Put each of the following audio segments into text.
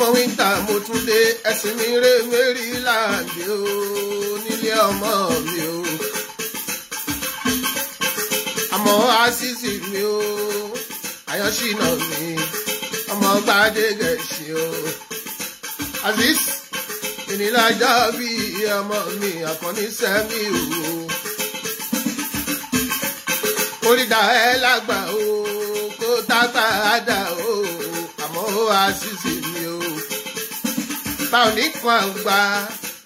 ọmọ wíńtà mo tún dé ẹ̀sìn mi rè Maryland o nílé ọmọ mi o. àmọ́ àṣìṣe mi o àyànṣínà mi ọmọ Gbádégẹ̀ṣin o. Azeez ìnílájà bí ọmọ mi Àkànní Sẹ́mi o. oríta ẹ lágbà o kó tágbà dà o àmọ́ àṣìṣe mi o. báwo ní kan àgbà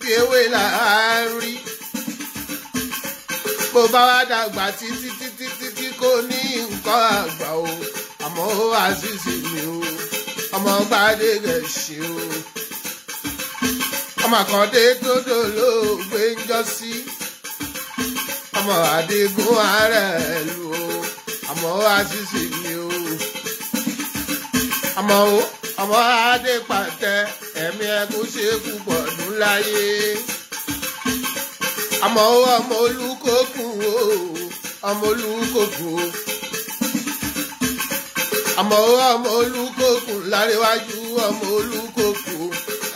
bí ewé là á rí. bó bá wá dàgbà títí títí títí kò ní nǹkan àgbà o àmọ́ àṣìṣe mi o ọmọ Gbádégẹ̀ṣin o. ọmọ Àkàndé tó dolóògbé ń jọ sí ọmọ Àdégún Arẹ̀lú o àmọ́ àṣìṣe mi o. ọmọ Adépàtẹ ẹ̀mí ẹkún ṣe púpọ̀ ọdún láyé. ọmọ Olúkòkun o ọmọ Olúkòkun o. ọmọ Olúkòkun láríwájú ọmọ Olúkòkun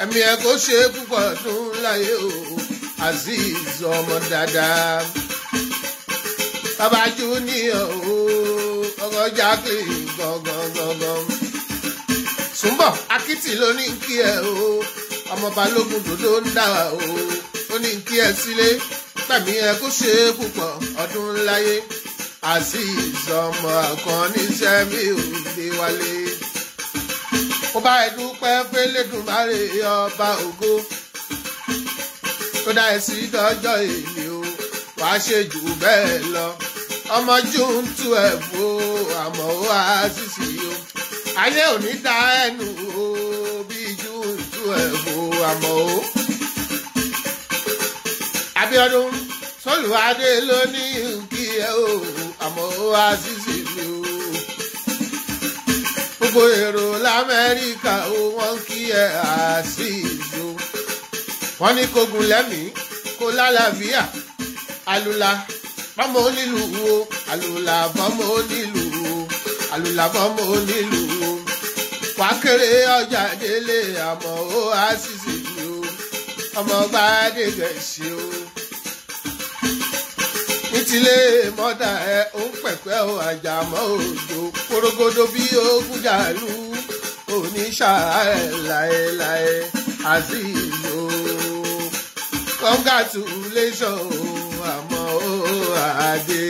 ẹ̀mí ẹkún ṣe púpọ̀ ọdún láyé o. Azeez ọmọ dáadáa. Bàbá Junior o ọkọ̀ Jacqueline gangan. Súnbọ̀ Akítì ló ní kí ẹ o ọmọ Balógun dòdó ń dára o ó ní kí ẹ sílé tàbí ẹ kó ṣe púpọ̀ ọdún láyé. Azeez ọmọ Àkànní Sẹ́mi ò lè wálé. ó bá ẹ dúpẹ́ f'Ẹlẹ́dùmarè ọba ògo tó dá ẹ sí dọ́jọ́ èmi o wàá ṣe jù bẹ́ẹ̀ lọ. ọmọ June 12 o àmọ́ àṣìṣe o. ayé ò ní dá ẹnu o bí June 12 o àmọ́ o. Abíọ́dún Sólùwádé ló ní kí ẹ o àmọ́ àṣìṣe mi o. gbogbo èrò l'Amẹ́ríkà o wọ́n kí ẹ Azeez o. wọ́n ní kó gùn lẹ́mìí kó lálàáfíà. àlùlà fọ́mọ onílù o àlùlà fọ́mọ onílù o àlùlà fọ́mọ onílù o. wàá kéré ọjà délé àmọ́ àṣìṣe mi o ọmọ Gbádégẹ̀ṣin o. nítílé mọ́dà ẹ ó ń pẹ̀pẹ́ o àjàmọ́ òjò korogodo bí ogun jàlú oníṣàárẹ̀ láéláé. Azeez o congratulations àmọ́ Adé.